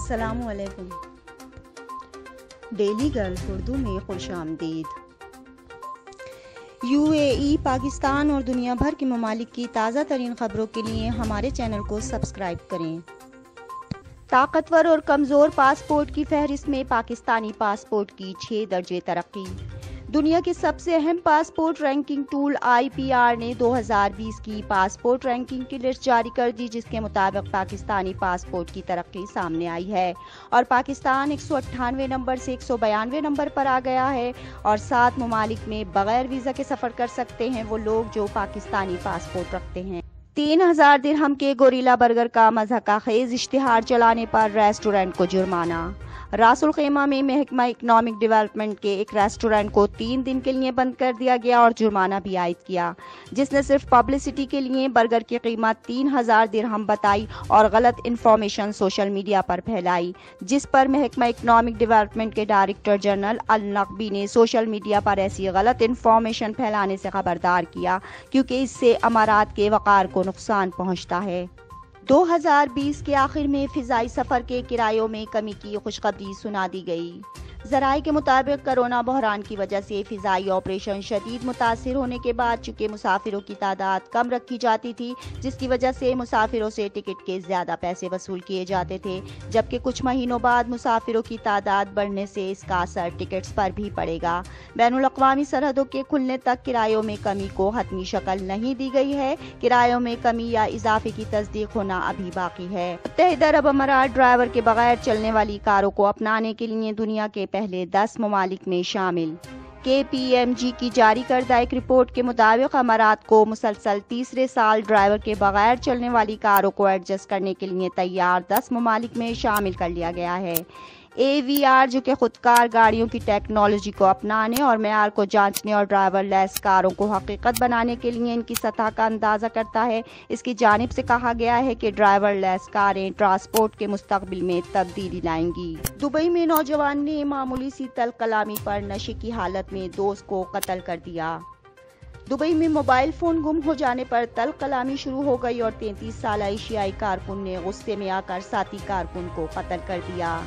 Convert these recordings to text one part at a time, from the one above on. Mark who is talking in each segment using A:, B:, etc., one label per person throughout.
A: السلام علیکم۔ Daily golf Urdu میں خوش آمدید۔ UAE، پاکستان اور دنیا بھر کے ممالک کی تازہ ترین خبروں کے لیے ہمارے چینل کو سبسکرائب کریں۔ طاقتور اور کمزور پاسپورٹ کی فہرست میں پاکستانی پاسپورٹ کی 6 درجے ترقی۔ دنیا کی سب سے اہم پاسپورٹ رینکنگ ٹول IPR نے 2020 کی پاسپورٹ رینکنگ کی لسٹ جاری کر دی، جس کے مطابق پاکستانی پاسپورٹ کی ترقی سامنے آئی ہے اور پاکستان 198 نمبر سے 192 نمبر پر آ گیا ہے، اور 7 ممالک میں بغیر ویزا کے سفر کر سکتے ہیں وہ لوگ جو پاکستانی پاسپورٹ رکھتے ہیں۔ 3000 درہم کے گوریلا برگر کا مضحکہ خیز اشتہار چلانے پر ریسٹورنٹ کو جرمانہ۔ راس الخیمہ میں محکمہ اکنامک ڈیولپمنٹ کے ایک ریسٹورنٹ کو 3 دن کے لیے بند کر دیا گیا اور جرمانہ بھی عائد کیا، جس نے صرف پبلسٹی کے لیے برگر کی قیمت 3000 درہم بتائی اور غلط انفارمیشن سوشل میڈیا پر پھیلائی، جس پر محکمہ اکنامک ڈیولپمنٹ کے ڈائریکٹر جنرل النقبی نے سوشل میڈیا پر ایسی غلط انفارمیشن پھیلانے سے خبردار کیا، کیونکہ اس سے امارات کے وقار کو نقصان پہنچتا ہے۔ 2020 کے آخر میں فضائی سفر کے کرایوں میں کمی کی خوشخبری سنا دی گئی۔ ذرائع کے مطابق کرونا بحران کی وجہ سے فضائی آپریشن شدید متاثر ہونے کے بعد چونکہ مسافروں کی تعداد کم رکھی جاتی تھی، جس کی وجہ سے مسافروں سے ٹکٹ کے زیادہ پیسے وصول کیے جاتے تھے، جبکہ کچھ مہینوں بعد مسافروں کی تعداد بڑھنے سے اس کا اثر ٹکٹس پر بھی پڑے گا۔ بین الاقوامی سرحدوں کے کھلنے تک کرایوں میں کمی کو حتمی شکل نہیں دی گئی ہے۔ کرایوں میں کمی یا اضافے کی تصدیق ہونا ابھی باقی ہے۔ متحدہ عرب امارات ڈرائیور کے بغیر چلنے والی کاروں کو اپنانے کے لیے دنیا کے پہلے 10 ممالک میں شامل۔ KPMG کی جاری کردہ ایک رپورٹ کے مطابق امارات کو مسلسل تیسرے سال ڈرائیور کے بغیر چلنے والی کاروں کو ایڈجسٹ کرنے کے لیے تیار 10 ممالک میں شامل کر لیا گیا ہے۔ AVR، جو کہ خودکار گاڑیوں کی ٹیکنالوجی کو اپنانے اور معیار کو جانچنے اور ڈرائیور لیس کاروں کو حقیقت بنانے کے لیے ان کی سطح کا اندازہ کرتا ہے، اس کی جانب سے کہا گیا ہے کہ ڈرائیور لیس کاریں ٹرانسپورٹ کے مستقبل میں تبدیلی لائیں گی۔ دبئی میں نوجوان نے معمولی سی تلخ کلامی پر نشے کی حالت میں دوست کو قتل کر دیا۔ دبئی میں موبائل فون گم ہو جانے پر تلخ کلامی شروع ہو گئی اور 33 سالہ ایشیائی کارکن نے غصے میں آ کر ساتھی کارکن کو قتل کر دیا۔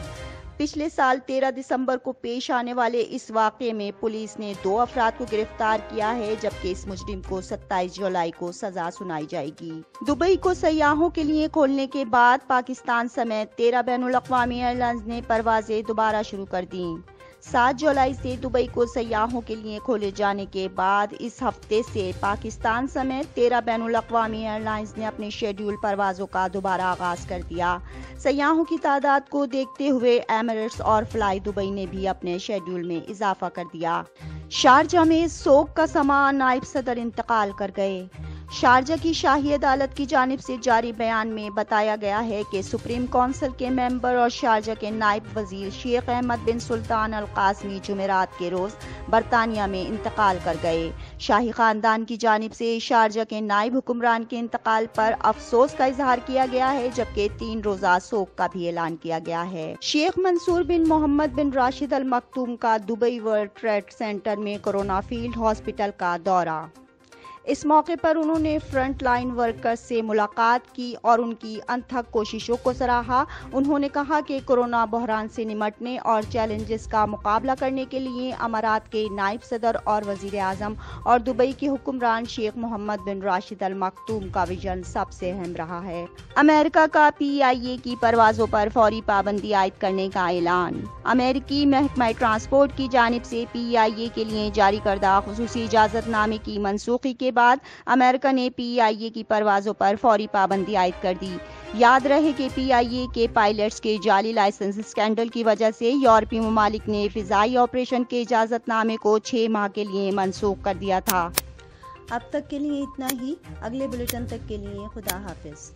A: پچھلے سال 13 دسمبر کو پیش آنے والے اس واقعے میں پولیس نے 2 افراد کو گرفتار کیا ہے، جبکہ اس مجرم کو 27 جولائی کو سزا سنائی جائے گی۔ دبئی کو سیاحوں کے لیے کھولنے کے بعد پاکستان سمیت 13 بین الاقوامی ایئر لائنز نے پروازیں دوبارہ شروع کر دیں۔ 7 جولائی سے دبئی کو سیاحوں کے لیے کھولے جانے کے بعد اس ہفتے سے پاکستان سمیت 13 بین الاقوامی ایئر لائنز نے اپنے شیڈول پروازوں کا دوبارہ آغاز کر دیا۔ سیاحوں کی تعداد کو دیکھتے ہوئے ایمریٹس اور فلائی دبئی نے بھی اپنے شیڈول میں اضافہ کر دیا۔ شارجہ میں سوگ کا سماں، نائب صدر انتقال کر گئے۔ شارجہ کی شاہی عدالت کی جانب سے جاری بیان میں بتایا گیا ہے کہ سپریم کونسل کے ممبر اور شارجہ کے نائب وزیر شیخ احمد بن سلطان القاسمی جمعرات کے روز برطانیہ میں انتقال کر گئے۔ شاہی خاندان کی جانب سے شارجہ کے نائب حکمران کے انتقال پر افسوس کا اظہار کیا گیا ہے، جبکہ 3 روزہ سوگ کا بھی اعلان کیا گیا ہے۔ شیخ منصور بن محمد بن راشد ال مکتوم کا دبئی ورلڈ ٹریڈ سینٹر میں کورونا فیلڈ ہاسپٹل کا دورہ۔ اس موقع پر انہوں نے فرنٹ لائن ورکرز سے ملاقات کی اور ان کی انتھک کوششوں کو سراہا۔ انہوں نے کہا کہ کورونا بحران سے نمٹنے اور چیلنجز کا مقابلہ کرنے کے لیے امارات کے نائب صدر اور وزیر اعظم اور دبئی کے حکمران شیخ محمد بن راشد ال مکتوم کا وژن سب سے اہم رہا ہے۔ امریکہ کا PIA کی پروازوں پر فوری پابندی عائد کرنے کا اعلان۔ امریکی محکمہ ٹرانسپورٹ کی جانب سے PIA کے لیے جاری کردہ خصوصی اجازت نامے کی منسوخی کے بعد امریکہ نے PIA کی پروازوں پر فوری پابندی عائد کر دی۔ یاد رہے کہ PIA کے پائلٹس کے جعلی لائسنس اسکینڈل کی وجہ سے یورپی ممالک نے فضائی آپریشن کے اجازت نامے کو 6 ماہ کے لیے منسوخ کر دیا تھا۔ اب تک کے لیے اتنا ہی، اگلے بلیٹن تک کے لیے خدا حافظ۔